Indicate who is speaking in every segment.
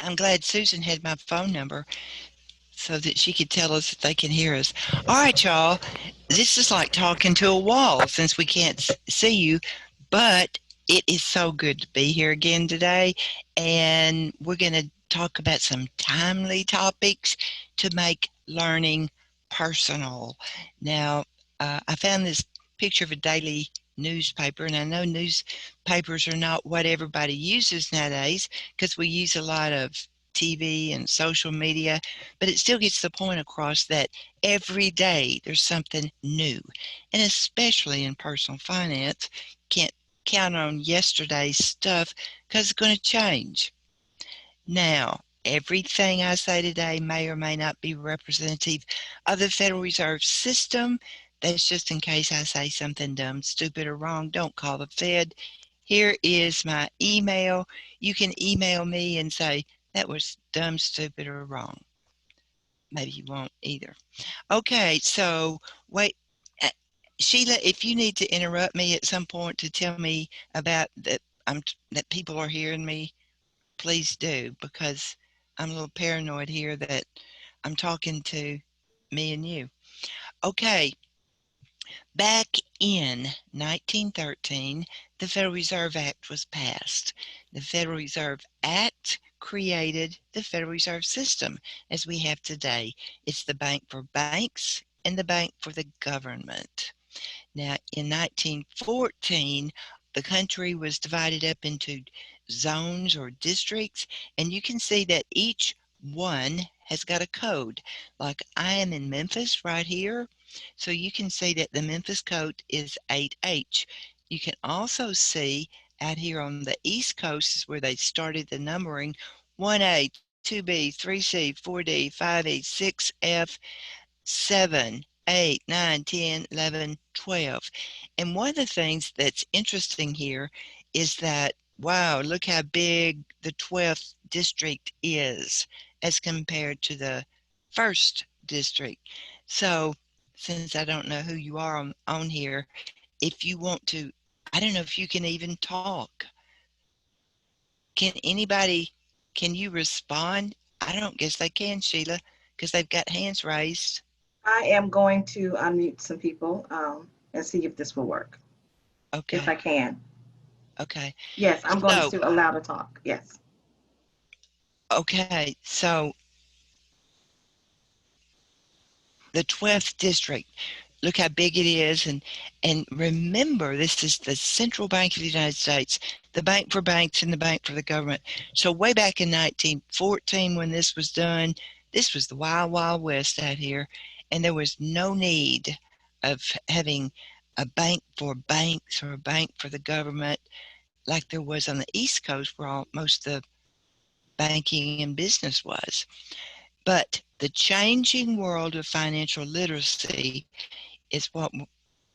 Speaker 1: I'm glad Susan had my phone number so that she could tell us if they can hear us. All right, y'all. This is like talking to a wall since we can't see you, but it is so good to be here again today. And we're going to talk about some timely topics to make learning personal. Now, I found this picture of a daily newspaper, and I know newspapers are not what everybody uses nowadays because we use a lot of TV and social media, but it still gets the point across that every day there's something new. And especially in personal finance, can't count on yesterday's stuff because it's going to change. Now, everything I say today may or may not be representative of the Federal Reserve System. That's just in case I say something dumb, stupid, or wrong. Don't call the Fed. Here is my email. You can email me and say, that was dumb, stupid, or wrong. Maybe you won't either. Okay, so wait. Sheila, if you need to interrupt me at some point to tell me about that people are hearing me, please do, because I'm a little paranoid here that I'm talking to me and you. Okay, back in 1913, the Federal Reserve Act was passed. The Federal Reserve Act created the Federal Reserve System as we have today. It's the bank for banks and the bank for the government. Now, in 1914, the country was divided up into zones or districts, and you can see that each one has got a code. Like I am in Memphis right here, so you can see that the Memphis code is 8H. You can also see out here on the East Coast is where they started the numbering 1A, 2B, 3C, 4D, 5E, 6F, 7, 8, 9, 10, 11, 12. And one of the things that's interesting here is that, wow, look how big the 12th district is as compared to the 1st district. So since I don't know who you are on here, if you want to, I don't know if you can even talk. Can you respond? I don't guess they can, Sheila, because they've got hands raised.
Speaker 2: I am going to unmute some people and see if this will work. If
Speaker 1: Okay.
Speaker 2: I can.
Speaker 1: Okay.
Speaker 2: Yes, I'm going
Speaker 1: So,
Speaker 2: to allow to talk. Yes.
Speaker 1: okay. So the 12th district, look how big it is. And remember, this is the Central Bank of the United States, the bank for banks and the bank for the government. So way back in 1914, when this was done, this was the wild, wild west out here. And there was no need of having a bank for banks or a bank for the government like there was on the East Coast where most of the banking and business was. But the changing world of financial literacy is what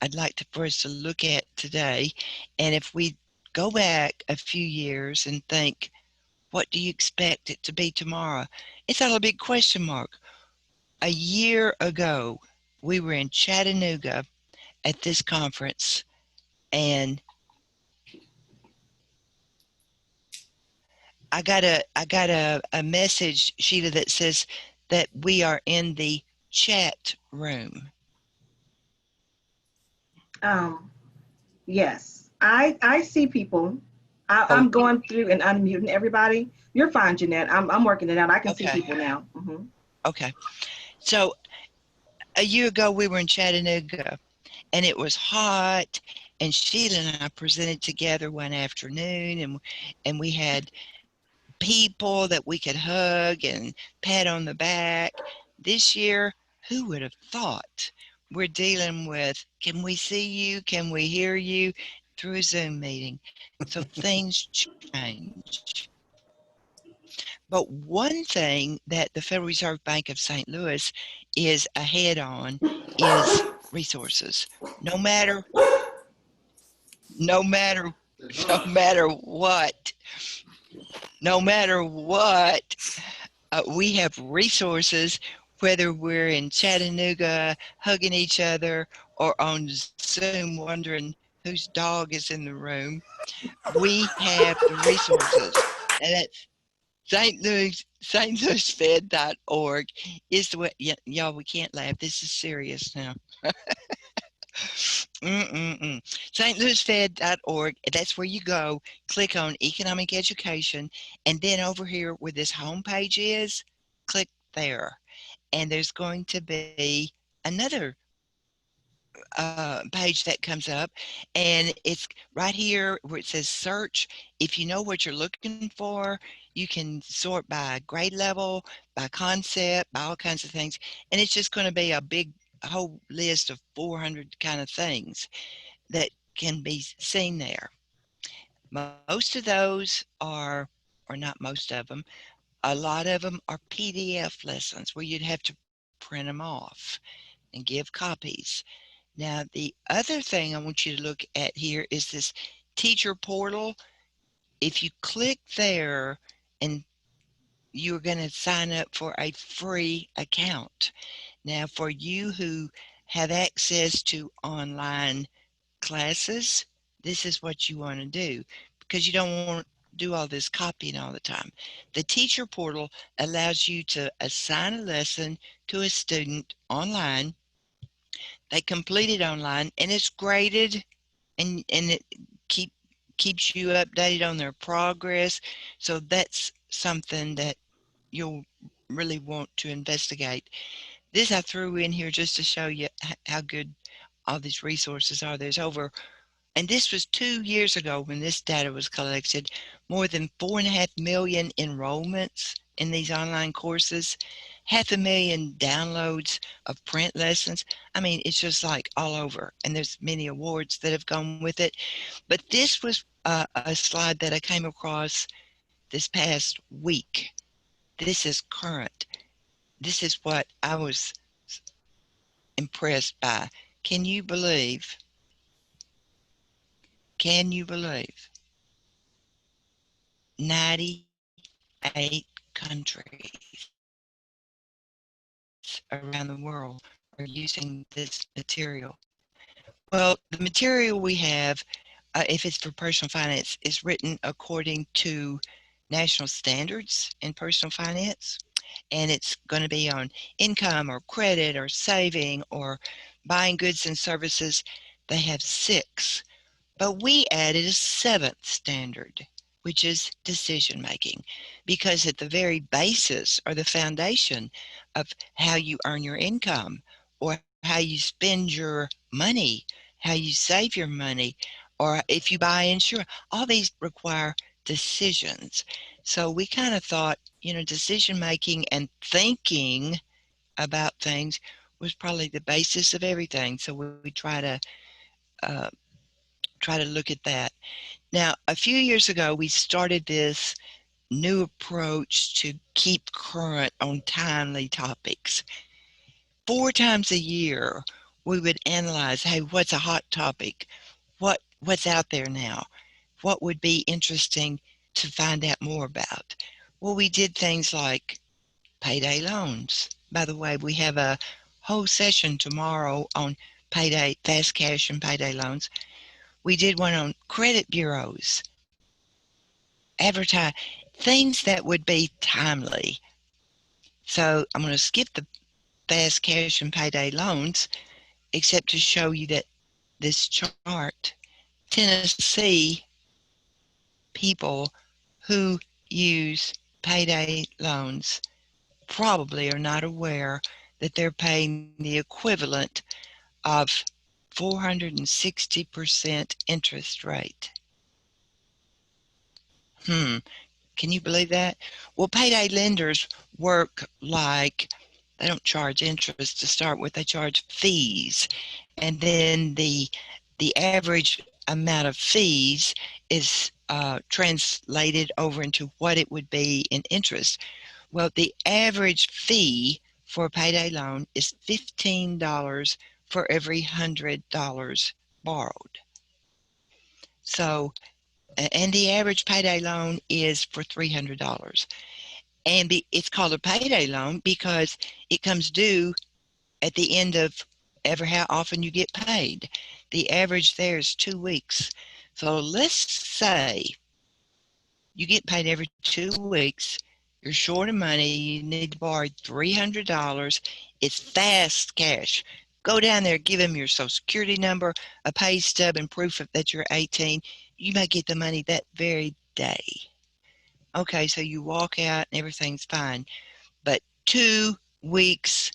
Speaker 1: I'd like for us to look at today. And if we go back a few years and think, what do you expect it to be tomorrow? It's all a big question mark. A year ago, we were in Chattanooga at this conference, and I got a message, Sheila, that says that we are in the chat room.
Speaker 2: Yes, I see people.
Speaker 1: Oh,
Speaker 2: I'm going through and unmuting everybody. You're fine, Jeanette. I'm working it out. I can see
Speaker 1: okay.
Speaker 2: people now. Mm-hmm.
Speaker 1: Okay. So a year ago, we were in Chattanooga, and it was hot, and Sheila and I presented together one afternoon, and we had people that we could hug and pat on the back. This year, who would have thought we're dealing with, can we see you? Can we hear you? Through a Zoom meeting. So things change. But one thing that the Federal Reserve Bank of St. Louis is ahead on is resources. No matter no matter no matter what, no matter what, we have resources, whether we're in Chattanooga hugging each other or on Zoom wondering whose dog is in the room. We have the resources. And that's St. Louis Fed.org is the way. Y'all, we can't laugh. This is serious now. St. Louis Fed.org. That's where you go. Click on economic education, and then over here where this homepage is, click there. And there's going to be another page that comes up, and it's right here where it says search. If you know what you're looking for, you can sort by grade level, by concept, by all kinds of things, and it's just going to be a whole list of 400 kind of things that can be seen there. Most of those are, or not most of them, a lot of them are PDF lessons where you'd have to print them off and give copies. Now, the other thing I want you to look at here is this teacher portal. If you click there, and you're going to sign up for a free account. Now, for you who have access to online classes, this is what you want to do, because you don't want to do all this copying all the time. The teacher portal allows you to assign a lesson to a student online. They complete it online, and it's graded, and it keeps you updated on their progress. So that's something that you'll really want to investigate. This I threw in here just to show you how good all these resources are. There's over, and this was 2 years ago when this data was collected, more than 4.5 million enrollments in these online courses, 500,000 downloads of print lessons. I mean, it's just like all over, and there's many awards that have gone with it. But this was a slide that I came across this past week. This is current. This is what I was impressed by. Can you believe? Can you believe 98 countries around the world are using this material? Well, the material we have, if it's for personal finance, is written according to national standards in personal finance. And it's going to be on income or credit or saving or buying goods and services. They have 6. But we added a 7th standard, which is decision making, because at the very basis or the foundation of how you earn your income, or how you spend your money, how you save your money, or if you buy insurance, all these require decisions. So we kind of thought, decision making and thinking about things was probably the basis of everything. So we uh, try to look at that. Now, a few years ago, we started this new approach to keep current on timely topics. 4 times a year, we would analyze, hey, what's a hot topic? What's out there now? What would be interesting to find out more about? Well, we did things like payday loans. By the way, we have a whole session tomorrow on payday, fast cash and payday loans. We did one on credit bureaus, advertise, things that would be timely. So I'm going to skip the fast cash and payday loans, except to show you that this chart, Tennessee people who use payday loans probably are not aware that they're paying the equivalent of 460% interest rate. Can you believe that? Well, payday lenders work like they don't charge interest to start with, they charge fees. And then the average amount of fees is translated over into what it would be in interest. Well, the average fee for a payday loan is $15 for every $100 borrowed. So, and the average payday loan is for $300. And it's called a payday loan because it comes due at the end of ever how often you get paid. The average there is 2 weeks. So let's say you get paid every 2 weeks. You're short of money. You need to borrow $300. It's fast cash. Go down there, give them your social security number, a pay stub, and proof that you're 18. You may get the money that very day. Okay, so you walk out and everything's fine. But 2 weeks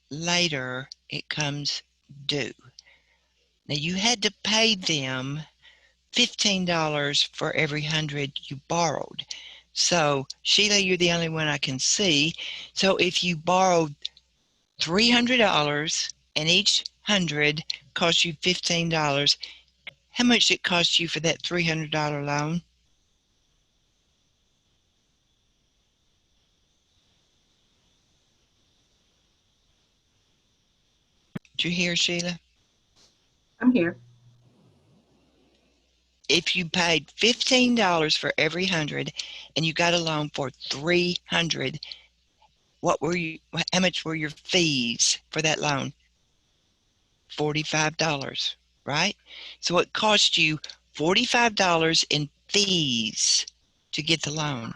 Speaker 1: later, it comes due. Now you had to pay them $15 for every 100 you borrowed. So Sheila, you're the only one I can see. So if you borrowed $300 and each 100 cost you $15, how much did it cost you for that $300 loan? Did you hear, Sheila?
Speaker 2: I'm here.
Speaker 1: If you paid $15 for every 100 and you got a loan for 300, how much were your fees for that loan? $45, right? So it cost you $45 in fees to get the loan.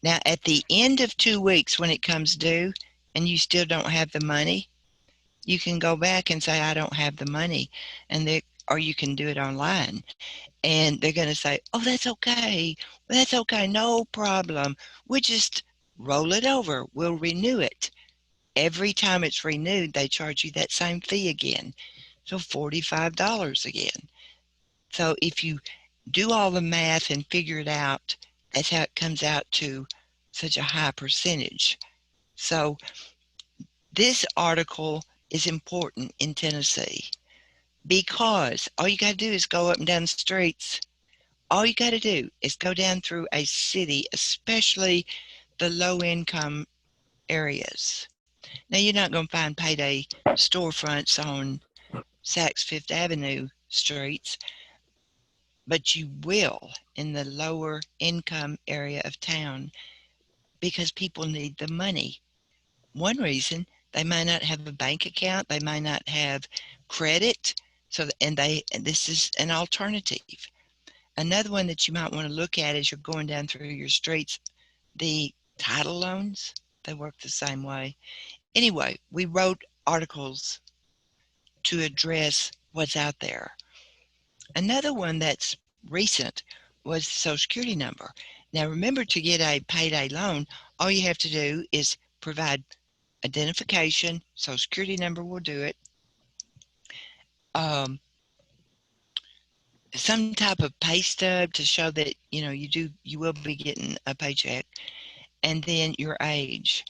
Speaker 1: Now, at the end of 2 weeks, when it comes due and you still don't have the money, you can go back and say, I don't have the money. Or you can do it online. And they're going to say, oh, that's okay. That's okay. No problem. We just roll it over. We'll renew it. Every time it's renewed, they charge you that same fee again. So $45 again. So if you do all the math and figure it out, that's how it comes out to such a high percentage. So this article is important in Tennessee because all you got to do is go up and down the streets. All you got to do is go down through a city, especially the low income areas. Now, you're not going to find payday storefronts on Saks Fifth Avenue streets, but you will in the lower income area of town because people need the money. One reason, they might not have a bank account, they might not have credit, and this is an alternative. Another one that you might want to look at as you're going down through your streets, the title loans, they work the same way. Anyway, we wrote articles to address what's out there. Another one that's recent was the Social Security number. Now, remember, to get a payday loan, all you have to do is provide identification. Social Security number will do it. Um, some type of pay stub to show that you will be getting a paycheck, and then your age.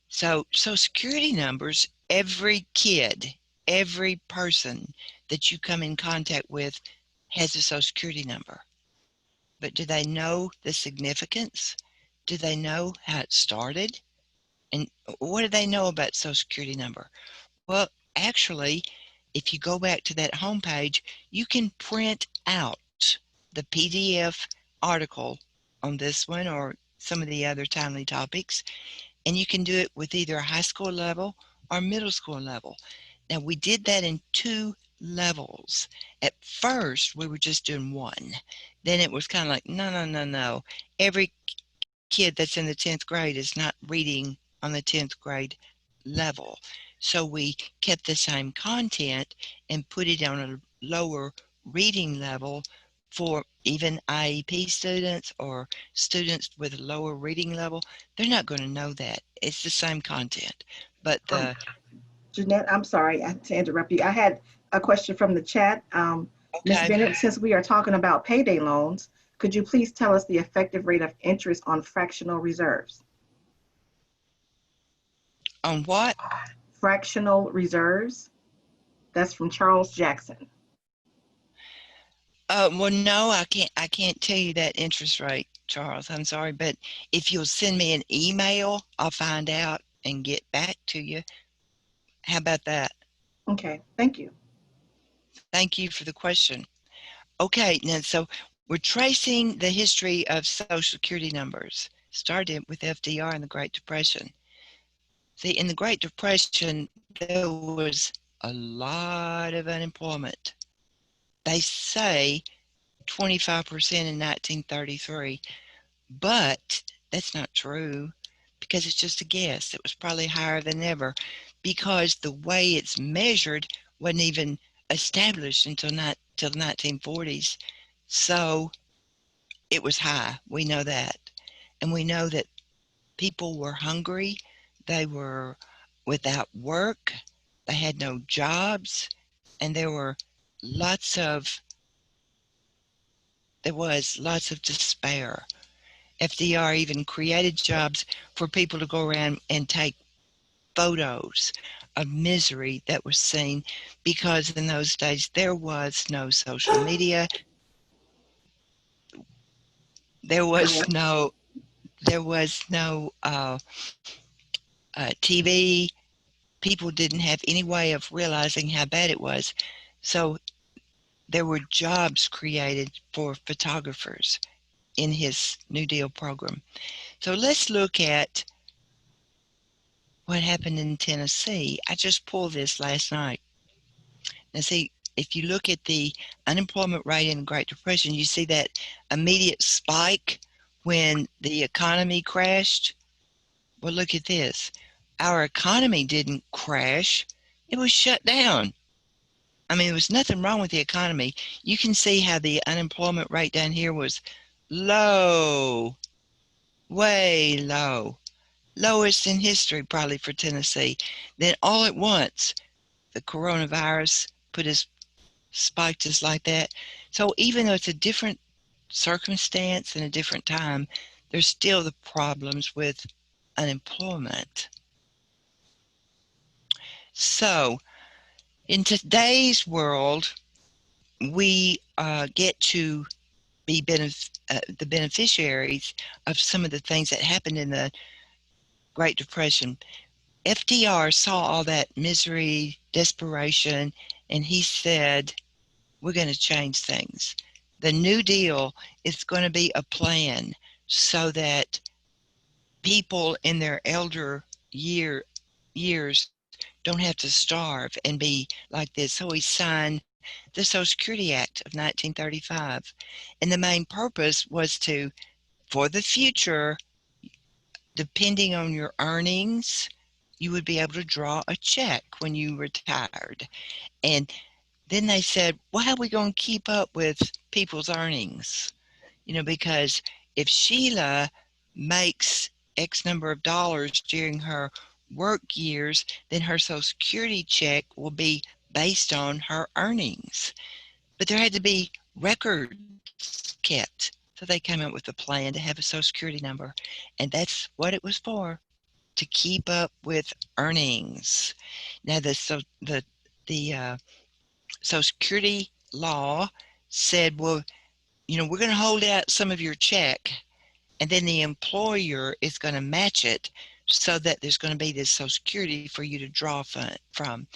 Speaker 1: So Social Security numbers, every kid, every person that you come in contact with has a Social Security number. But do they know the significance? Do they know how it started? And what do they know about Social Security number? Well, actually, if you go back to that homepage, you can print out the PDF article on this one or some of the other timely topics, and you can do it with either a high school level or middle school level. Now, we did that in 2 levels. At first, we were just doing one. Then it was kind of like, no, no, no, no. Every kid that's in the 10th grade is not reading on the 10th grade level. So we kept the same content and put it on a lower reading level for even IEP students or students with a lower reading level. They're not going to know that. It's the same content. But
Speaker 2: Jeanette, I'm sorry to interrupt you. I had a question from the chat. Ms.
Speaker 1: okay,
Speaker 2: Bennett, since we are talking about payday loans, could you please tell us the effective rate of interest on fractional reserves?
Speaker 1: on what?
Speaker 2: Fractional reserves. That's from Charles Jackson.
Speaker 1: Well, no, I can't tell you that interest rate, Charles. I'm sorry, but if you'll send me an email, I'll find out and get back to you. How about that?
Speaker 2: Okay, thank you.
Speaker 1: Thank you for the question. Okay, now so we're tracing the history of Social Security numbers. Started with FDR and the Great Depression. See, in the Great Depression, there was a lot of unemployment. They say 25% in 1933, but That's not true because it's just a guess. It was probably higher than ever because the way it's measured wasn't even established until till the 1940s. So it was high. We know that. And we know that people were hungry. They were without work. They had no jobs. And lots of, there was lots of despair. FDR even created jobs for people to go around and take photos of misery that was seen because in those days there was no social media. There was
Speaker 2: Correct.
Speaker 1: no TV. People didn't have any way of realizing how bad it was. So there were jobs created for photographers in his New Deal program. So let's look at what happened in Tennessee. I just pulled this last night. Now, see, if you look at the unemployment rate in the Great Depression, you see that immediate spike when the economy crashed. Well, look at this. Our economy didn't crash, it was shut down. I mean, there was nothing wrong with the economy. You can see how the unemployment rate down here was low, way low, lowest in history probably for Tennessee. Then all at once, the coronavirus put us spiked us like that. So even though it's a different circumstance and a different time, there's still the problems with unemployment. So in today's world, we get to be the beneficiaries of some of the things that happened in the Great Depression. FDR saw all that misery, desperation, and he said, we're going to change things. The New Deal is going to be a plan so that people in their elder years don't have to starve and be like this. So he signed the Social Security Act of 1935. And the main purpose was to, for the future, depending on your earnings, you would be able to draw a check when you retired. And then they said, well, how are we going to keep up with people's earnings? Because if Sheila makes X number of dollars during her work years, then her Social Security check will be based on her earnings. But there had to be records kept. So they came up with a plan to have a Social Security number. And that's what it was for, to keep up with earnings. Now, the Social Security law said, well, we're going to hold out some of your check, and then the employer is going to match it so that there's going to be this Social Security for you to draw from.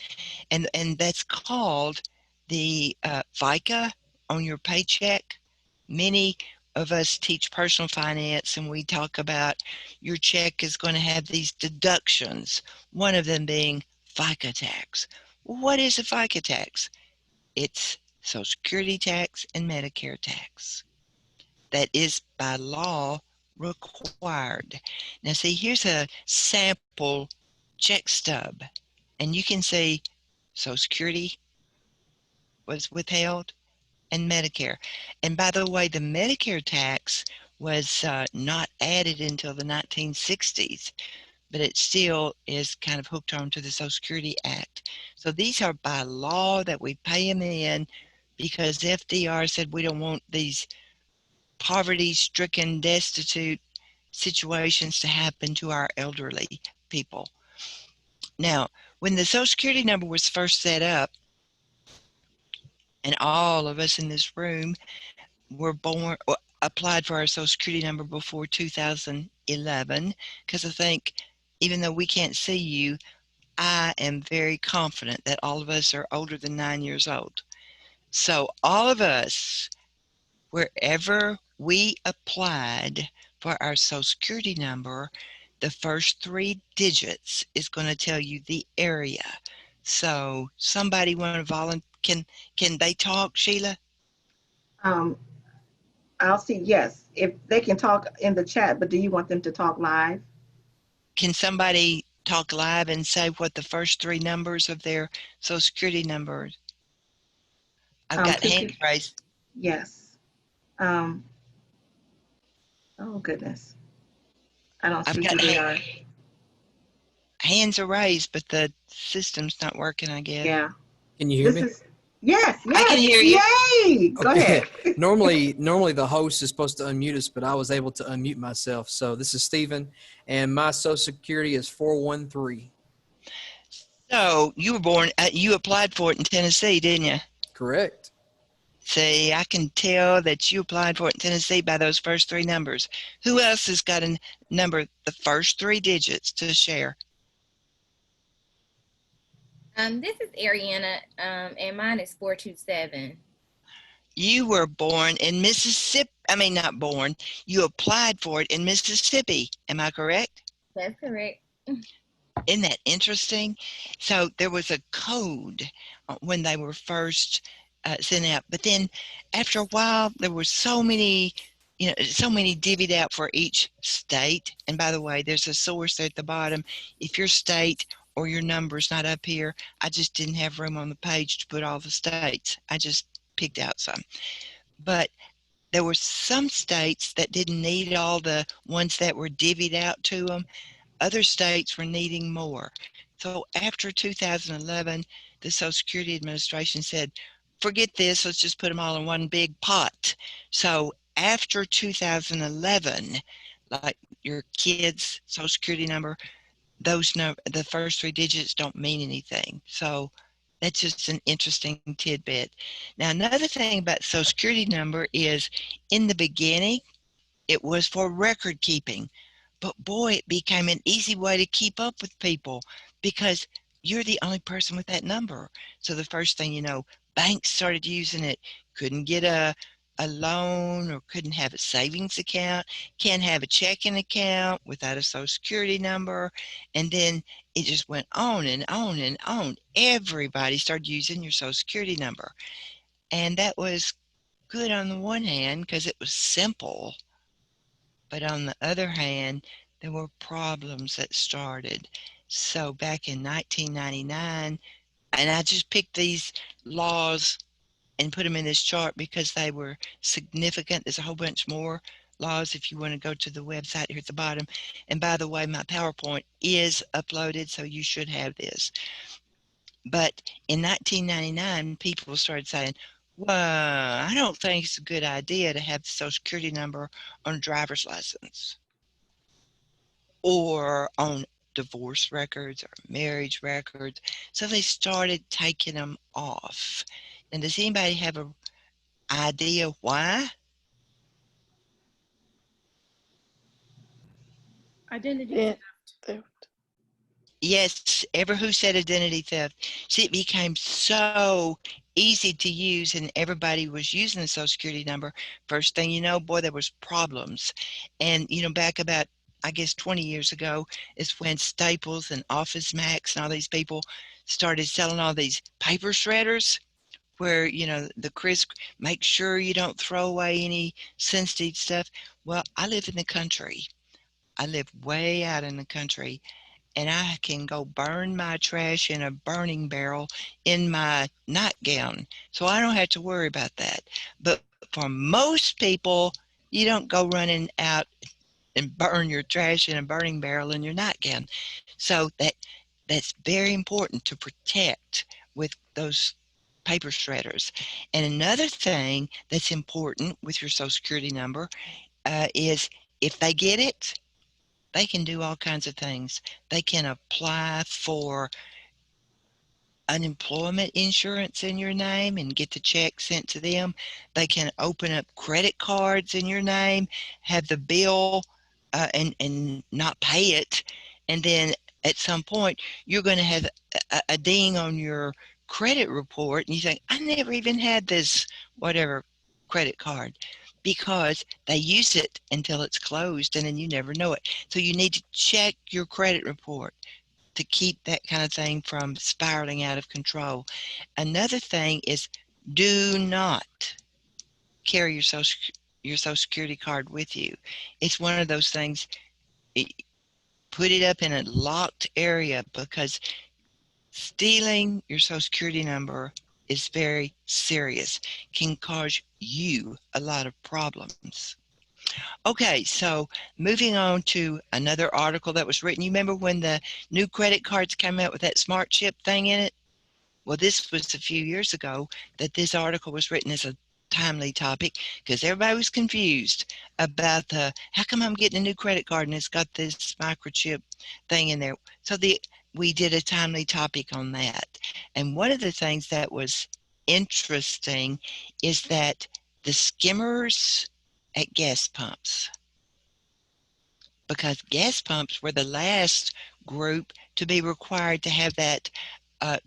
Speaker 1: And that's called the FICA on your paycheck. Many of us teach personal finance, and we talk about your check is going to have these deductions, one of them being FICA tax. What is a FICA tax? It's Social Security tax and Medicare tax. That is by law required. Now, see, here's a sample check stub, and you can see Social Security was withheld and Medicare. And by the way, the Medicare tax was not added until the 1960s, but it still is kind of hooked on to the Social Security Act. So these are by law that we pay them in because FDR said we don't want these poverty-stricken, destitute situations to happen to our elderly people. Now, when the Social Security number was first set up, and all of us in this room were born or applied for our Social Security number before 2011, because I think even though we can't see you, I am very confident that all of us are older than 9 years old. So all of us, wherever we applied for our Social Security number, the first 3 digits is going to tell you the area. So somebody want to volunteer? Can they talk, Sheila?
Speaker 2: Um, I'll see, yes, if they can talk in the chat, but do you want them to talk live?
Speaker 1: Can somebody talk live and say what the first three numbers of their social security numbers? I've got
Speaker 2: Two
Speaker 1: hands
Speaker 2: people,
Speaker 1: raised.
Speaker 2: yes. Um, oh goodness, I don't
Speaker 1: I've
Speaker 2: see
Speaker 1: got
Speaker 2: who they are.
Speaker 1: hands are raised, but the system's not working, I guess.
Speaker 2: Yeah,
Speaker 3: Can you hear
Speaker 2: this
Speaker 3: me?
Speaker 2: is, yes,
Speaker 1: I can
Speaker 2: yes,
Speaker 1: hear you.
Speaker 2: yay, go ahead.
Speaker 3: Okay. Normally the host is supposed to unmute us, but I was able to unmute myself. So this is Stephen, and my social security is 413.
Speaker 1: So you were born, you applied for it in Tennessee, didn't you?
Speaker 3: Correct.
Speaker 1: See, I can tell that you applied for it in Tennessee by those first three numbers. Who else has got a number, the first three digits to share?
Speaker 4: This is Ariana, and mine is 427.
Speaker 1: You were born in Mississippi. I mean, not born. You applied for it in Mississippi. Am I correct?
Speaker 4: That's correct.
Speaker 1: Isn't that interesting? So there was a code when they were first sent out, but then after a while, there were so many, so many divvied out for each state. And by the way, there's a source at the bottom. If your state or your number's not up here, I just didn't have room on the page to put all the states. I just picked out some. But there were some states that didn't need all the ones that were divvied out to them. Other states were needing more. So after 2011, the Social Security Administration said, forget this, let's just put them all in one big pot. So after 2011, like your kid's Social Security number, the first three digits don't mean anything. So that's just an interesting tidbit. Now, another thing about Social Security number is in the beginning, it was for record keeping. But boy, it became an easy way to keep up with people because you're the only person with that number. So the first thing you know, banks started using it, couldn't get a loan or couldn't have a savings account, can't have a checking account without a social security number. And then it just went on and on and on. Everybody started using your social security number. And that was good on the one hand because it was simple, but on the other hand, there were problems that started. So back in 1999, and I just picked these laws and put them in this chart because they were significant. There's a whole bunch more laws if you want to go to the website here at the bottom. And by the way, my PowerPoint is uploaded, so you should have this. But in 1999, people started saying, well, I don't think it's a good idea to have the Social Security number on a driver's license or on divorce records or marriage records. So they started taking them off. And does anybody have an idea why?
Speaker 5: Identity
Speaker 6: Yeah.
Speaker 5: theft.
Speaker 1: Yes, ever who said identity theft. See, it became so easy to use and everybody was using the social security number. First thing you know, boy, there was problems. And, back about, I guess, 20 years ago is when Staples and Office Max and all these people started selling all these paper shredders where, the crisp, make sure you don't throw away any sensitive stuff. Well, I live in the country. I live way out in the country and I can go burn my trash in a burning barrel in my nightgown. So I don't have to worry about that. But for most people, you don't go running out and burn your trash in a burning barrel in your nightgown. So that's very important to protect with those paper shredders. And another thing that's important with your social security number is if they get it, they can do all kinds of things. They can apply for unemployment insurance in your name and get the check sent to them. They can open up credit cards in your name, have the bill and not pay it. And then at some point, you're going to have a ding on your credit report and you think, I never even had this whatever credit card because they use it until it's closed and then you never know it. So you need to check your credit report to keep that kind of thing from spiraling out of control. Another thing is do not carry your social your Social Security card with you. It's one of those things, put it up in a locked area, because stealing your Social Security number is very serious, can cause you a lot of problems. Okay, so moving on to another article that was written. You remember when the new credit cards came out with that smart chip thing in it? Well, this was a few years ago that this article was written as a timely topic, because everybody was confused about how come I'm getting a new credit card and it's got this microchip thing in there. So we did a timely topic on that. And one of the things that was interesting is that the skimmers at gas pumps, because gas pumps were the last group to be required to have that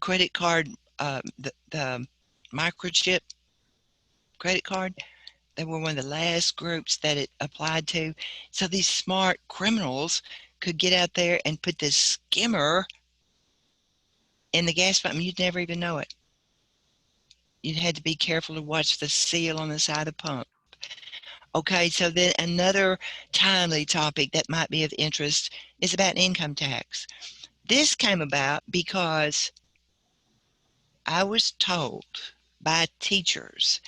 Speaker 1: credit card, the microchip credit card. They were one of the last groups that it applied to. So these smart criminals could get out there and put this skimmer in the gas pump, and you'd never even know it. You had to be careful to watch the seal on the side of the pump. Okay, so then another timely topic that might be of interest is about income tax. This came about because I was told by teachers,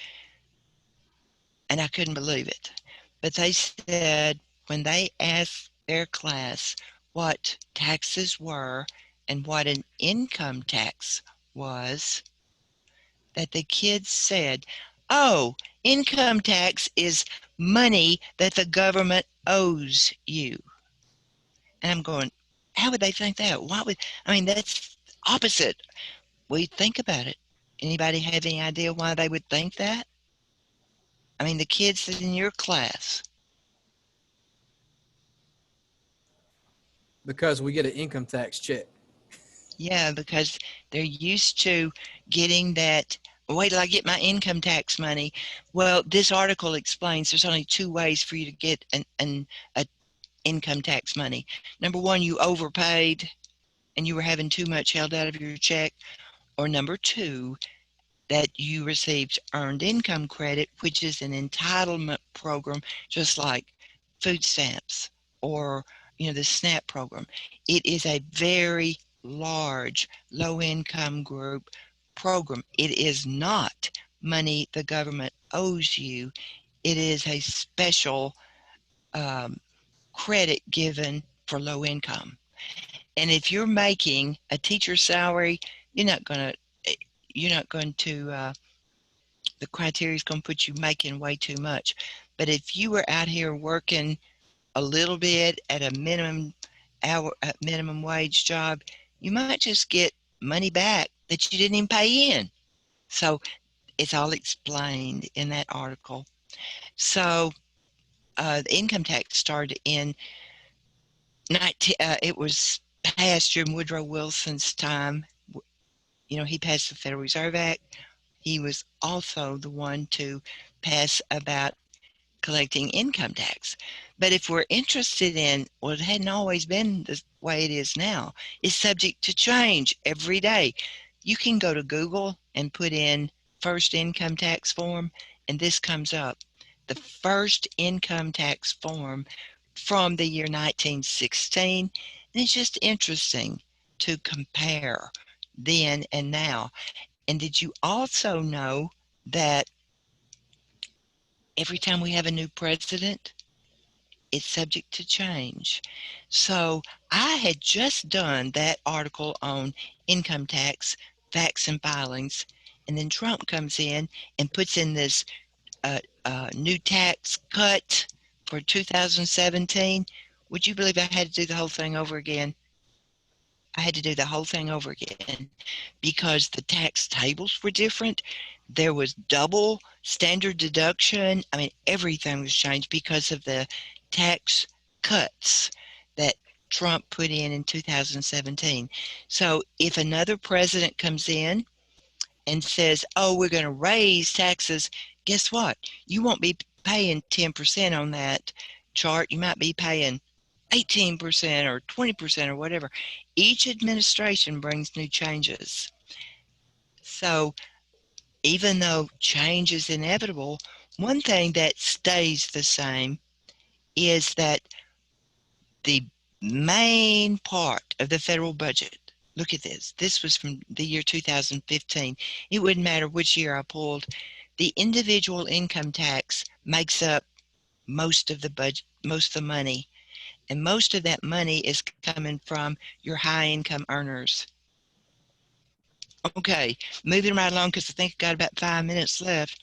Speaker 1: and I couldn't believe it, but they said when they asked their class what taxes were and what an income tax was, that the kids said, oh, income tax is money that the government owes you. And I'm going, how would they think that? That's opposite. We think about it. Anybody have any idea why they would think that? The kids in your class.
Speaker 3: Because we get an income tax check.
Speaker 1: Yeah, because they're used to getting that. Wait till I get my income tax money. Well, this article explains there's only two ways for you to get an income tax money. Number one, you overpaid and you were having too much held out of your check. Or number two, that you received earned income credit, which is an entitlement program, just like food stamps or the SNAP program. It is a very large low-income group program. It is not money the government owes you. It is a special credit given for low income. And if you're making a teacher's salary, you're not going to the criteria is going to put you making way too much. But if you were out here working a little bit at a minimum wage job, you might just get money back that you didn't even pay in. So it's all explained in that article. So the income tax started in it was passed during Woodrow Wilson's time. He passed the Federal Reserve Act. He was also the one to pass about collecting income tax. But if we're interested in, well, it hadn't always been the way it is now. It's subject to change every day. You can go to Google and put in first income tax form, and this comes up. The first income tax form from the year 1916. And it's just interesting to compare then and now. And did you also know that every time we have a new president, it's subject to change? So I had just done that article on income tax, facts and filings, and then Trump comes in and puts in this new tax cut for 2017. Would you believe I had to do the whole thing over again? I had to do the whole thing over again because the tax tables were different. There was double standard deduction. Everything was changed because of the tax cuts that Trump put in 2017. So if another president comes in and says, oh, we're going to raise taxes, guess what? You won't be paying 10% on that chart. You might be paying 18% or 20% or whatever. Each administration brings new changes. So even though change is inevitable, One thing that stays the same is that the main part of the federal budget, look at this. This was from the year 2015. It wouldn't matter which year I pulled. The individual income tax makes up most of the budget, most of the money. And most of that money is coming from your high income earners. Okay, moving right along because I think I've got about 5 minutes left.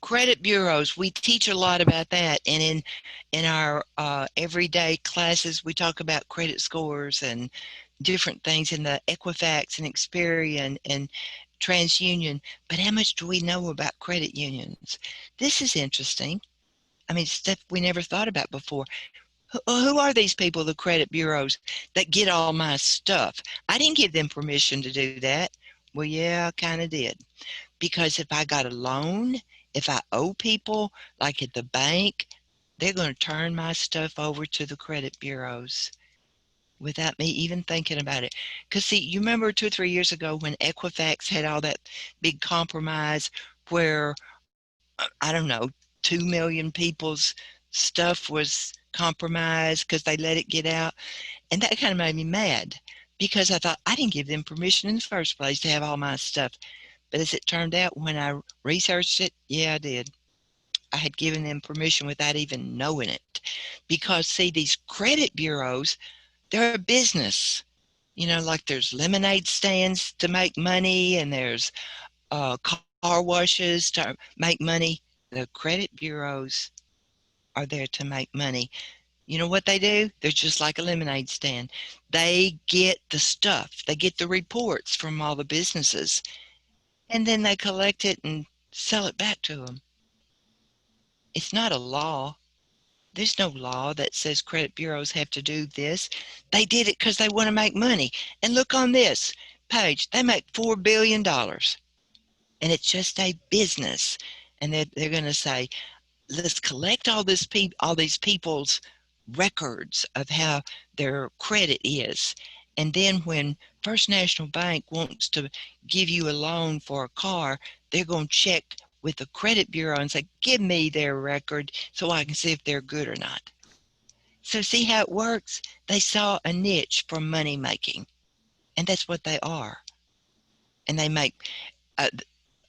Speaker 1: Credit bureaus, we teach a lot about that. And in our everyday classes, we talk about credit scores and different things in the Equifax and Experian and TransUnion. But how much do we know about credit unions? This is interesting. I mean, stuff we never thought about before. Who are these people, the credit bureaus, that get all my stuff? I didn't give them permission to do that. Well, yeah, I kind of did. Because if I got a loan, if I owe people, like at the bank, they're going to turn my stuff over to the credit bureaus without me even thinking about it. Because, see, you remember 2 or 3 years ago when Equifax had all that big compromise where, I don't know, 2 million people's stuff was compromised because they let it get out? And that kind of made me mad because I thought I didn't give them permission in the first place to have all my stuff. But as it turned out, when I researched it, yeah, I did. I had given them permission without even knowing it. Because, see, these credit bureaus, they're a business. You know, like there's lemonade stands to make money and there's car washes to make money. The credit bureaus are there to make money. You know what they do? They're just like a lemonade stand. They get the stuff, they get the reports from all the businesses, and then they collect it and sell it back to them. It's not a law. There's no law that says credit bureaus have to do this. They did it because they want to make money. And look on this page, they make $4 billion. And it's just a business. And they're going to say, let's collect all these people's records of how their credit is. And then when First National Bank wants to give you a loan for a car, they're going to check with the credit bureau and say, give me their record so I can see if they're good or not. So see how it works? They saw a niche for money making, and that's what they are. And they make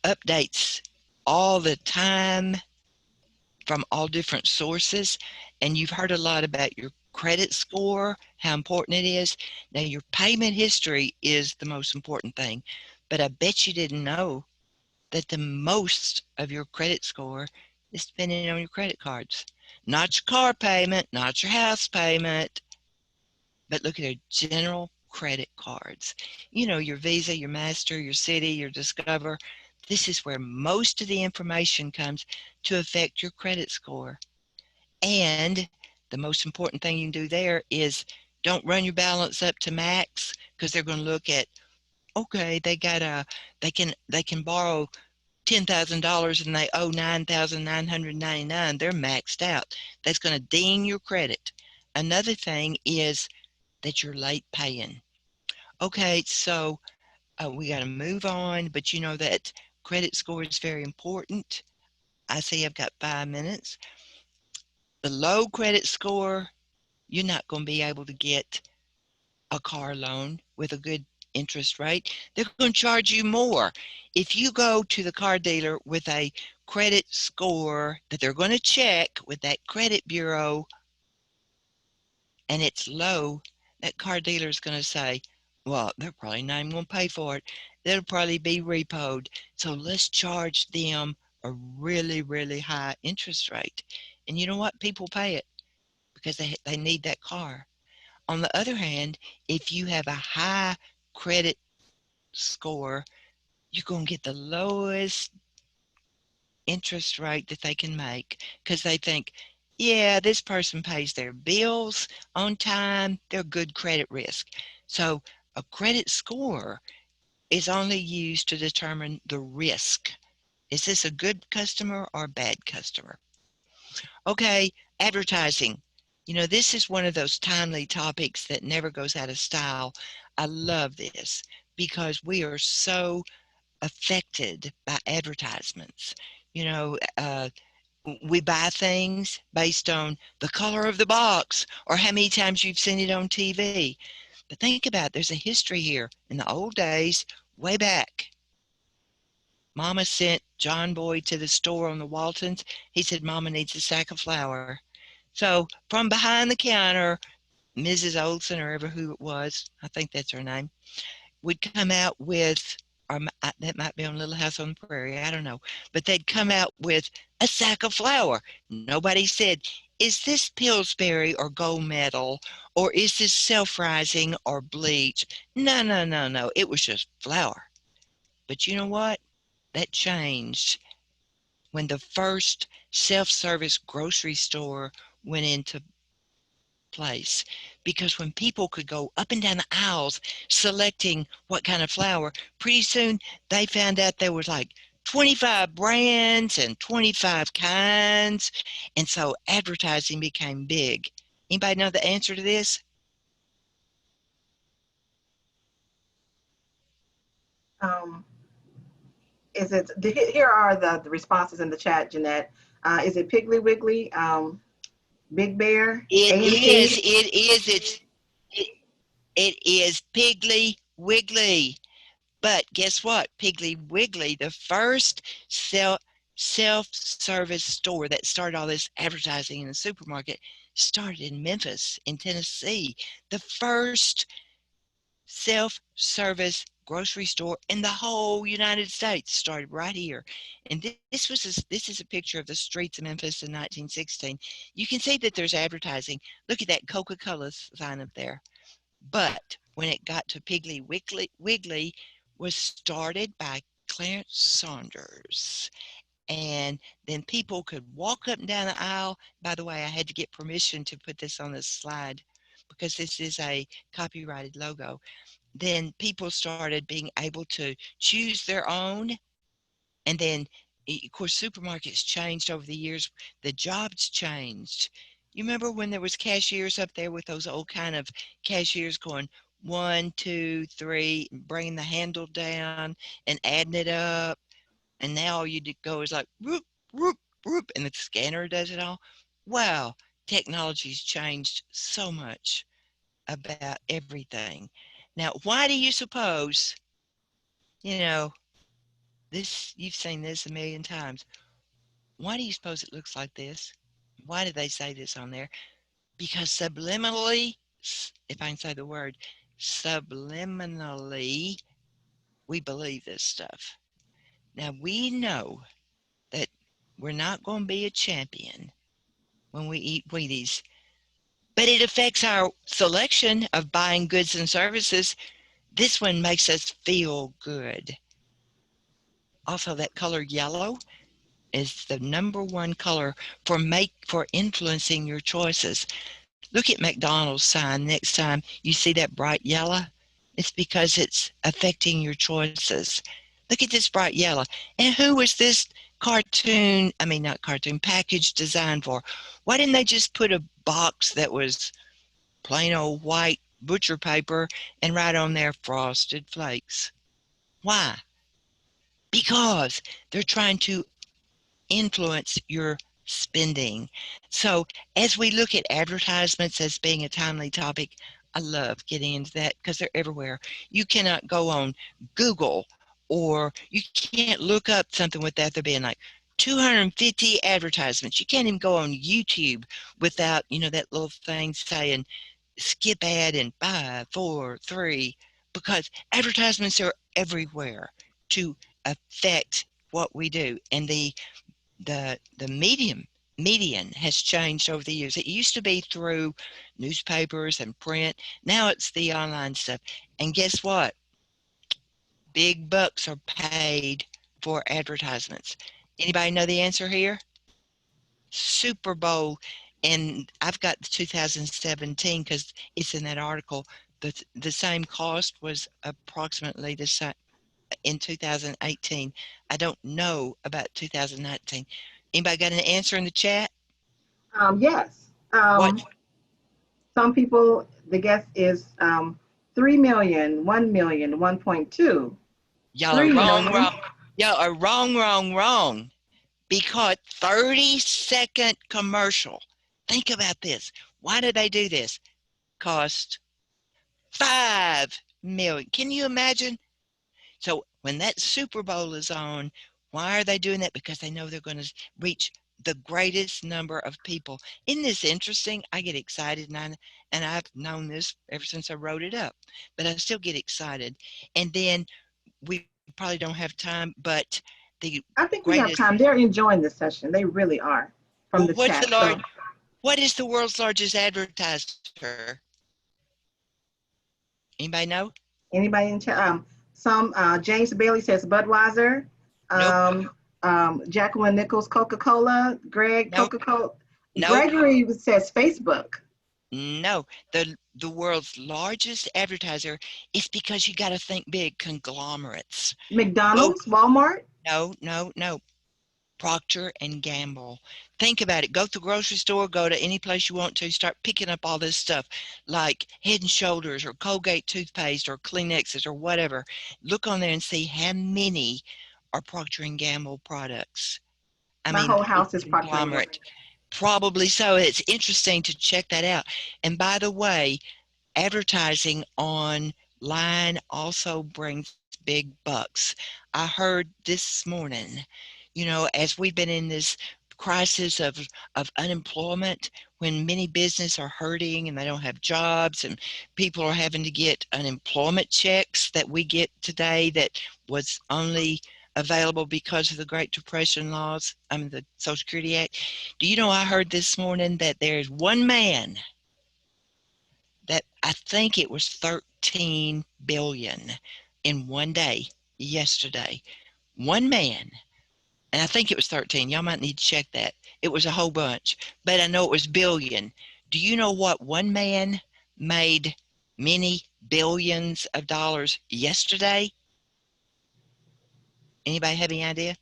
Speaker 1: updates all the time from all different sources. And you've heard a lot about your credit score, how important it is. Now, your payment history is the most important thing, but I bet you didn't know that the most of your credit score is spending on your credit cards. Not your car payment, not your house payment, but look at your general credit cards. You know, your Visa, your Master, your Citi, your Discover. This is where most of the information comes to affect your credit score. And the most important thing you can do there is don't run your balance up to max, because they're going to look at, okay, they can borrow $10,000 and they owe $9,999. They're maxed out. That's going to ding your credit. Another thing is that you're late paying. Okay, so we got to move on, but you know that credit score is very important. I see I've got 5 minutes. The low credit score, you're not going to be able to get a car loan with a good interest rate. They're going to charge you more. If you go to the car dealer with a credit score that they're going to check with that credit bureau and it's low, that car dealer is going to say, well, they're probably not even going to pay for it. They'll probably be repoed. So let's charge them a really, really high interest rate. And you know what? People pay it because they need that car. On the other hand, if you have a high credit score, you're going to get the lowest interest rate that they can make because they think, yeah, this person pays their bills on time, they're good credit risk. So a credit score is only used to determine the risk. Is this a good customer or a bad customer? Okay, advertising. You know, this is one of those timely topics that never goes out of style. I love this because we are so affected by advertisements. You know, we buy things based on the color of the box or how many times you've seen it on TV. But think about it, there's a history here. In the old days, way back, Mama sent John Boy to the store on the Waltons. He said, Mama needs a sack of flour. So from behind the counter, Mrs. Olson or ever who it was, I think that's her name, would come out with, or that might be on Little House on the Prairie, I don't know, but they'd come out with a sack of flour. Nobody said, is this Pillsbury or Gold Medal, or is this self-rising or bleach? No, no, no, no. It was just flour. But you know what? That changed when the first self-service grocery store went into place, because when people could go up and down the aisles selecting what kind of flour, pretty soon they found out there was like 25 brands and 25 kinds, and so advertising became big. Anybody know the answer to this?
Speaker 2: Is it, here are the responses in the chat, Jeanette. Is it Piggly Wiggly, Big Bear,
Speaker 1: It is.
Speaker 2: A&P?
Speaker 1: It is. It is Piggly Wiggly. But guess what? Piggly Wiggly, the first self-service store that started all this advertising in the supermarket, started in Memphis, in Tennessee. The first self-service grocery store in the whole United States started right here. And this is a picture of the streets of Memphis in 1916. You can see that there's advertising. Look at that Coca-Cola sign up there. But when it got to Piggly Wiggly was started by Clarence Saunders. And then people could walk up and down the aisle. By the way, I had to get permission to put this on this slide because this is a copyrighted logo. Then people started being able to choose their own. And then, of course, supermarkets changed over the years. The jobs changed. You remember when there was cashiers up there with those old kind of cashiers going 1, 2, 3, bringing the handle down and adding it up. And now all you go is like whoop, whoop, whoop, and the scanner does it all. Wow, technology's changed so much about everything. Now, why do you suppose, you know, this, you've seen this a million times. Why do you suppose it looks like this? Why did they say this on there? Because subliminally, if I can say the word, subliminally, we believe this stuff. Now we know that we're not going to be a champion when we eat Wheaties, but it affects our selection of buying goods and services. This one makes us feel good. Also, that color yellow is the #1 color for influencing your choices. Look at McDonald's sign next time you see that bright yellow. It's because it's affecting your choices. Look at this bright yellow. And who was this package designed for? Why didn't they just put a box that was plain old white butcher paper and write on there Frosted Flakes? Why? Because they're trying to influence your spending. So as we look at advertisements as being a timely topic, I love getting into that because they're everywhere. You cannot go on Google or you can't look up something without there being like 250 advertisements. You can't even go on YouTube without, that little thing saying skip ad and 5, 4, 3, because advertisements are everywhere to affect what we do. And the median has changed over the years. It used to be through newspapers and print. Now it's the online stuff. And guess what? Big bucks are paid for advertisements. Anybody know the answer here? Super Bowl. And I've got the 2017 because it's in that article. The same cost was approximately the same in 2018. I don't know about 2019. Anybody got an answer in the chat?
Speaker 2: Yes.
Speaker 1: What?
Speaker 2: Some people, the guess is 3 million, 1 million, 1.2.
Speaker 1: Y'all are wrong. Y'all are wrong. be caught 30-second commercial. Think about this. Why did they do this? Cost $5 million. Can you imagine? So when that Super Bowl is on, why are they doing that? Because they know they're going to reach the greatest number of people. Isn't this interesting? I get excited, and I've known this ever since I wrote it up, but I still get excited. And then we probably don't have time, but
Speaker 2: I think we have time. They're enjoying this session. They really are from the chat.
Speaker 1: What is the world's largest advertiser? Anybody know?
Speaker 2: Anybody in chat? James Bailey says Budweiser.
Speaker 1: Nope.
Speaker 2: Jacqueline Nichols, Coca-Cola. Greg,
Speaker 1: Nope.
Speaker 2: Coca-Cola.
Speaker 1: Nope.
Speaker 2: Gregory says Facebook.
Speaker 1: No, the world's largest advertiser is because you got to think big. Conglomerates.
Speaker 2: McDonald's, Walmart.
Speaker 1: No. Procter and Gamble. Think about it. Go to the grocery store, go to any place you want to, start picking up all this stuff like Head and Shoulders or Colgate toothpaste or Kleenexes or whatever. Look on there and see how many are Procter and Gamble products.
Speaker 2: My whole house is Procter and Gamble.
Speaker 1: Probably so. It's interesting to check that out. And by the way, advertising online also brings big bucks. I heard this morning, as we've been in this crisis of unemployment, when many businesses are hurting and they don't have jobs and people are having to get unemployment checks that we get today that was only available because of the Great Depression laws, the Social Security Act. Do you know, I heard this morning that there's one man that I think it was 13 billion in one day yesterday. One man. And I think it was 13. Y'all might need to check that. It was a whole bunch, but I know it was billion. Do you know what one man made many billions of dollars yesterday? Anybody have any idea?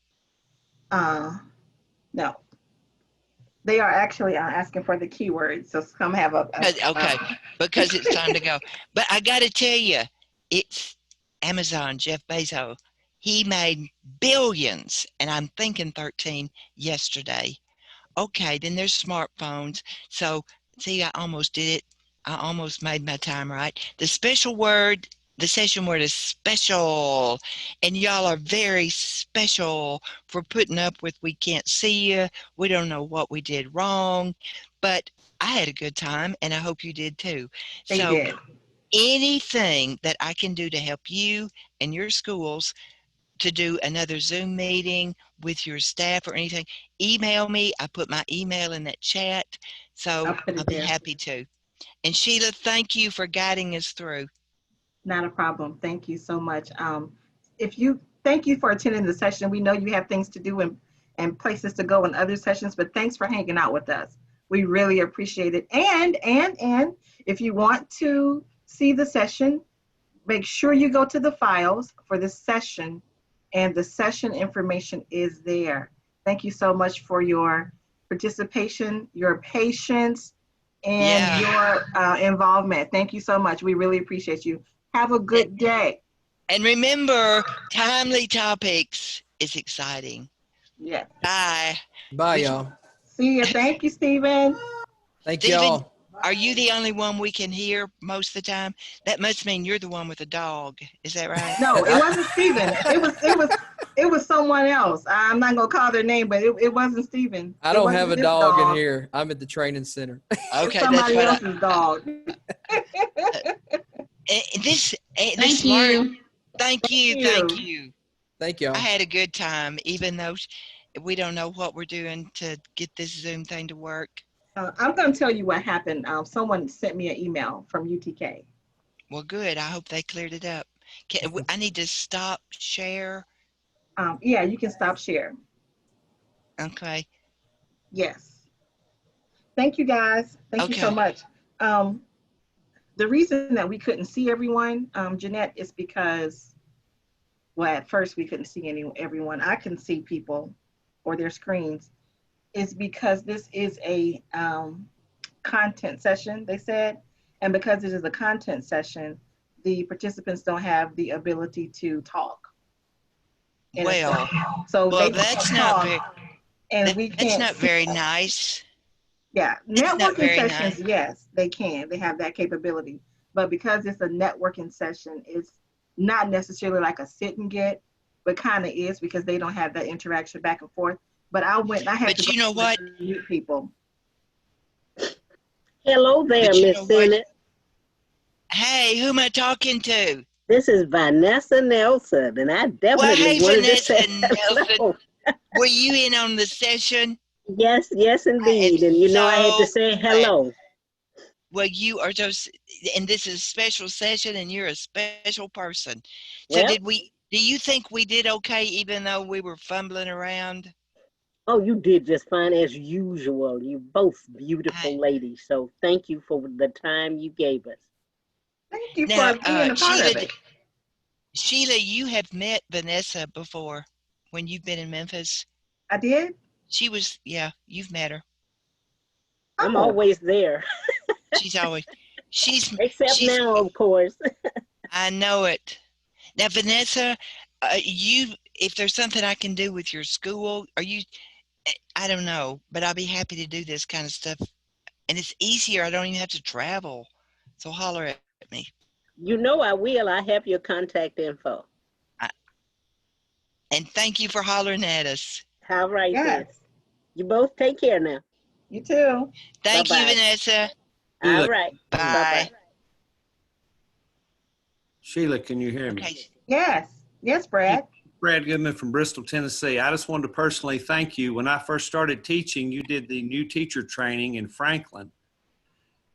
Speaker 2: No. They are actually asking for the keywords, so come have
Speaker 1: okay, because it's time to go. But I got to tell you, it's Amazon, Jeff Bezos. He made billions, and I'm thinking 13 yesterday. Okay, then there's smartphones. So, see, I almost did it. I almost made my time right. The session word is special, and y'all are very special for putting up with we can't see you. We don't know what we did wrong, but I had a good time, and I hope you did too.
Speaker 2: They did.
Speaker 1: Anything that I can do to help you and your schools to do another Zoom meeting with your staff or anything, email me. I put my email in that chat, so I'll be happy to. And Sheila, thank you for guiding us through.
Speaker 2: Not a problem. Thank you so much. Thank you for attending the session. We know you have things to do and places to go in other sessions, but thanks for hanging out with us. We really appreciate it. And if you want to see the session, make sure you go to the files for this session, and the session information is there. Thank you so much for your participation, your patience, and your involvement. Thank you so much. We really appreciate you. Have a good day.
Speaker 1: And remember, timely topics is exciting.
Speaker 2: Yeah.
Speaker 1: Bye.
Speaker 3: Bye, y'all.
Speaker 2: See you. Thank you, Stephen.
Speaker 3: Thank y'all.
Speaker 1: Are you the only one we can hear most of the time? That must mean you're the one with a dog. Is that right?
Speaker 2: No, it wasn't Stephen. It was someone else. I'm not gonna call their name, but it wasn't Stephen.
Speaker 3: I don't have a dog in here. I'm at the training center.
Speaker 1: Okay,
Speaker 2: somebody else's dog.
Speaker 1: Thank you. Thank you.
Speaker 3: Thank y'all.
Speaker 1: I had a good time, even though we don't know what we're doing to get this Zoom thing to work.
Speaker 2: I'm going to tell you what happened. Someone sent me an email from UTK.
Speaker 1: Well, good. I hope they cleared it up. I need to stop share.
Speaker 2: Yeah, you can stop share.
Speaker 1: Okay.
Speaker 2: Yes. Thank you, guys. Thank you so much. The reason that we couldn't see everyone, Jeanette, is because, well, at first we couldn't see everyone. I can see people or their screens. Is because this is a content session, they said. And because it is a content session, the participants don't have the ability to talk.
Speaker 1: Well,
Speaker 2: so
Speaker 1: that's not big.
Speaker 2: And we
Speaker 1: That's
Speaker 2: can't
Speaker 1: not
Speaker 2: see.
Speaker 1: very nice.
Speaker 2: Yeah,
Speaker 1: That's not
Speaker 2: networking
Speaker 1: very
Speaker 2: sessions,
Speaker 1: nice.
Speaker 2: yes, they can. They have that capability. But because it's a networking session, it's not necessarily like a sit and get, but kind of is because they don't have that interaction back and forth. But I had to
Speaker 1: But
Speaker 2: go
Speaker 1: you know what?
Speaker 2: meet people.
Speaker 6: Hello there,
Speaker 1: But you
Speaker 6: Miss
Speaker 1: know what?
Speaker 6: Bennett.
Speaker 1: Hey, who am I talking to?
Speaker 6: This is Vanessa Nelson, and I
Speaker 1: Well,
Speaker 6: definitely
Speaker 1: hey,
Speaker 6: wanted to
Speaker 1: Vanessa
Speaker 6: say
Speaker 1: Nelson.
Speaker 6: hello.
Speaker 1: Were you in on the session?
Speaker 6: Yes,
Speaker 1: I am
Speaker 6: indeed. And you know, I had to
Speaker 1: so
Speaker 6: say
Speaker 1: glad.
Speaker 6: hello.
Speaker 1: Well, you are just, and this is a special session, and you're a special person. So,
Speaker 6: Well,
Speaker 1: do you think we did okay, even though we were fumbling around?
Speaker 6: oh, you did just fine as usual. You both beautiful
Speaker 1: I,
Speaker 6: ladies. So thank you for the time you gave us.
Speaker 2: Thank you
Speaker 1: now,
Speaker 2: for being a part of it.
Speaker 1: Sheila, you have met Vanessa before when you've been in Memphis.
Speaker 2: I did?
Speaker 1: Yeah, you've met her.
Speaker 6: I'm
Speaker 2: Oh,
Speaker 6: always there,
Speaker 1: She's always, she's,
Speaker 6: except
Speaker 1: she's,
Speaker 6: now, of course.
Speaker 1: I know it. Now, Vanessa, if there's something I can do with your school, I don't know, but I'll be happy to do this kind of stuff. And it's easier. I don't even have to travel. So holler at me.
Speaker 6: You know I will. I have your contact info.
Speaker 1: I, and thank you for hollering at us.
Speaker 6: All right then.
Speaker 2: yes.
Speaker 6: You both take care now.
Speaker 2: You too.
Speaker 1: Thank you,
Speaker 6: Bye-bye.
Speaker 1: Vanessa.
Speaker 6: All
Speaker 7: Sheila,
Speaker 6: right.
Speaker 1: Bye.
Speaker 6: Bye-bye.
Speaker 7: Sheila, can you hear me?
Speaker 1: Okay.
Speaker 2: Yes. Yes, Brad.
Speaker 7: Brad Goodman from Bristol, Tennessee. I just wanted to personally thank you. When I first started teaching, you did the new teacher training in Franklin.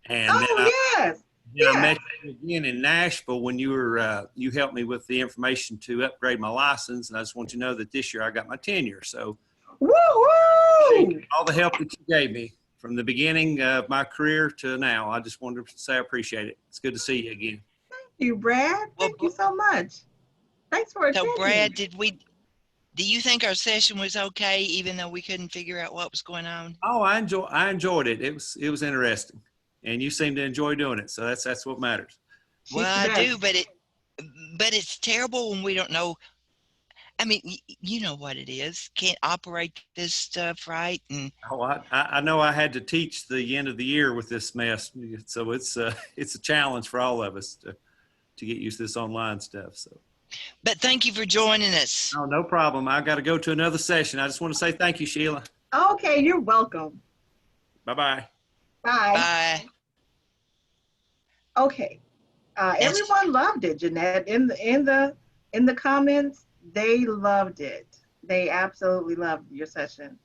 Speaker 7: And
Speaker 2: Oh, yes.
Speaker 7: then I
Speaker 2: Yeah.
Speaker 7: met you again in Nashville when you helped me with the information to upgrade my license. And I just want you to know that this year I got my tenure. So
Speaker 2: Woo-hoo!
Speaker 7: all the help that you gave me from the beginning of my career to now, I just wanted to say I appreciate it. It's good to see you again.
Speaker 2: Thank you, Brad.
Speaker 1: Well,
Speaker 2: Thank you so much. Thanks for
Speaker 1: so
Speaker 2: attending.
Speaker 1: Brad, do you think our session was okay, even though we couldn't figure out what was going on?
Speaker 7: Oh, I enjoyed it. It was interesting, and you seem to enjoy doing it. So that's what matters.
Speaker 2: She's
Speaker 1: Well,
Speaker 2: the
Speaker 1: I do,
Speaker 2: best.
Speaker 1: but it's terrible when we don't know. I mean, you know what it is. Can't operate this stuff right, and
Speaker 7: Oh, I know I had to teach the end of the year with this mess, so it's a challenge for all of us to get used to this online stuff. So,
Speaker 1: but thank you for joining us.
Speaker 7: oh, no problem. I got to go to another session. I just want to say thank you, Sheila.
Speaker 2: Okay, you're welcome.
Speaker 7: Bye-bye.
Speaker 2: Bye.
Speaker 1: Bye.
Speaker 2: Okay. Everyone loved it, Jeanette. In the comments, they loved it. They absolutely loved your session.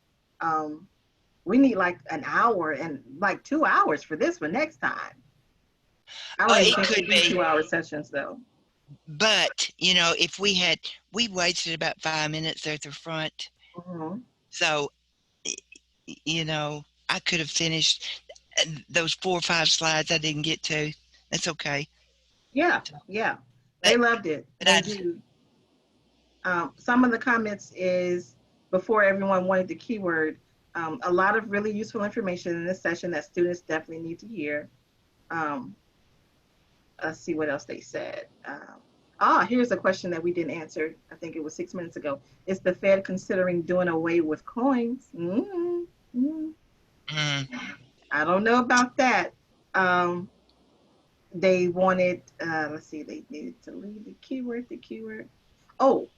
Speaker 2: We need like an hour and like 2 hours for this one next time. I don't
Speaker 1: It
Speaker 2: think
Speaker 1: could
Speaker 2: we do
Speaker 1: be.
Speaker 2: 2-hour sessions though.
Speaker 1: But, if we wasted about 5 minutes there at the front.
Speaker 2: Mhm.
Speaker 1: So, I could have finished those 4 or 5 slides I didn't get to. That's okay.
Speaker 2: Yeah. They
Speaker 1: But,
Speaker 2: loved it.
Speaker 1: but
Speaker 2: They do. Some of the comments is before everyone wanted the keyword. A lot of really useful information in this session that students definitely need to hear. Let's see what else they said. Here's a question that we didn't answer. I think it was 6 minutes ago. Is the Fed considering doing away with coins? I don't know about that. They wanted, let's see, they needed to leave the keyword. Oh,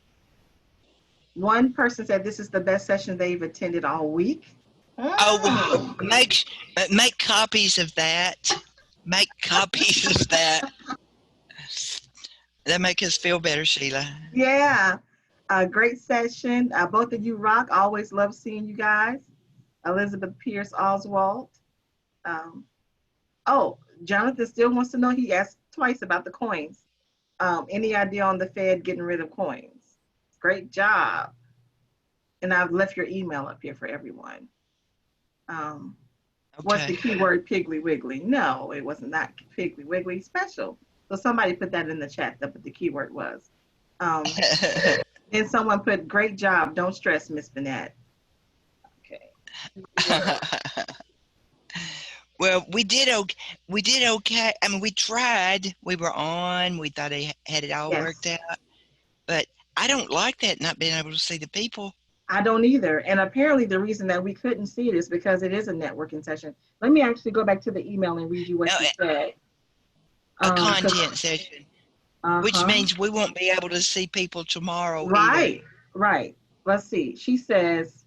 Speaker 2: one person said this is the best session they've attended all week.
Speaker 1: well, make copies of that. Make copies of that. That make us feel better, Sheila.
Speaker 2: Yeah, a great session. Both of you rock. Always love seeing you guys. Elizabeth Pierce Oswald. Jonathan still wants to know. He asked twice about the coins. Any idea on the Fed getting rid of coins? Great job. And I've left your email up here for everyone. What's the keyword Piggly Wiggly? No, it wasn't that Piggly Wiggly special. So somebody put that in the chat, that what the keyword was. Then someone put, great job, don't stress, Miss Bennett. Okay.
Speaker 1: Well, we did okay. I mean, we tried. We were on. We thought I had it all worked out. But I don't like that, not being able to see the people.
Speaker 2: I don't either. And apparently the reason that we couldn't see it is because it is a networking session. Let me actually go back to the email and read you what
Speaker 1: No,
Speaker 2: she said.
Speaker 1: A content session, which means we won't be able to see people tomorrow either.
Speaker 2: Right, right. Let's see. She says,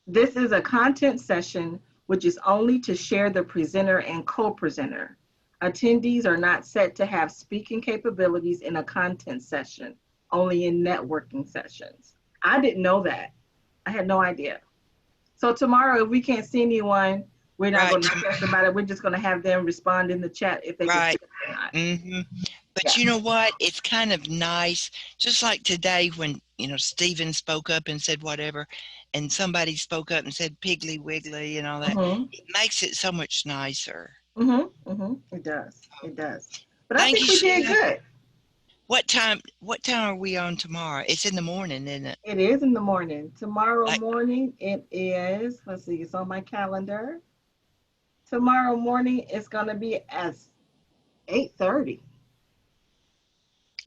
Speaker 2: this is a content session which is only to share the presenter and co-presenter. Attendees are not set to have speaking capabilities in a content session, only in networking sessions. I didn't know that. I had no idea. So tomorrow, if we can't see anyone, we're not going to stress about it. We're just going to have them respond in the chat if they can see it or not.
Speaker 1: Mm-hmm. But you know what? It's kind of nice, just like today when, Stephen spoke up and said whatever, and somebody spoke up and said Piggly Wiggly and all that. It makes it so much nicer.
Speaker 2: It does. It does. But I
Speaker 1: Thank
Speaker 2: think
Speaker 1: you,
Speaker 2: we did
Speaker 1: Sheila.
Speaker 2: good.
Speaker 1: What time are we on tomorrow? It's in the morning, isn't it?
Speaker 2: It is in the morning. Tomorrow morning, it is, let's see, it's on my calendar. Tomorrow morning, it's going to be at 8:30.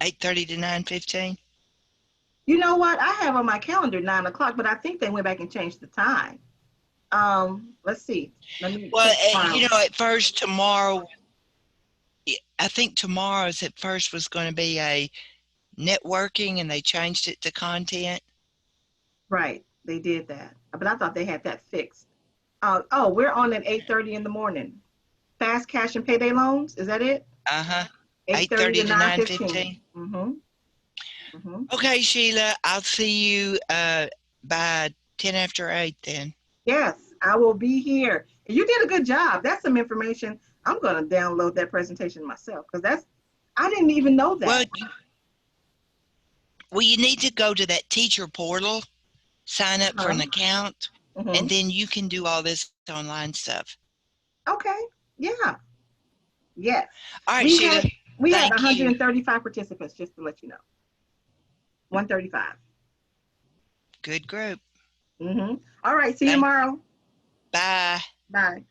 Speaker 1: 8:30 to 9:15?
Speaker 2: You know what? I have on my calendar 9 o'clock, but I think they went back and changed the time. Let's see.
Speaker 1: Well, at first tomorrow, I think tomorrow's at first was going to be a networking, and they changed it to content.
Speaker 2: Right, they did that, but I thought they had that fixed. We're on at 8:30 in the morning. Fast cash and payday loans, is that it?
Speaker 1: 8:30 to 9:15. Okay, Sheila, I'll see you by 10 after 8 then.
Speaker 2: Yes, I will be here. You did a good job. That's some information. I'm going to download that presentation myself because I didn't even know that.
Speaker 1: Well, you need to go to that teacher portal, sign up for an account, and then you can do all this online stuff.
Speaker 2: Okay. Yeah. Yes.
Speaker 1: All right, Sheila.
Speaker 2: We had 135 participants, just to let you know. 135.
Speaker 1: Good group.
Speaker 2: All right. See you tomorrow.
Speaker 1: Bye.
Speaker 2: Bye.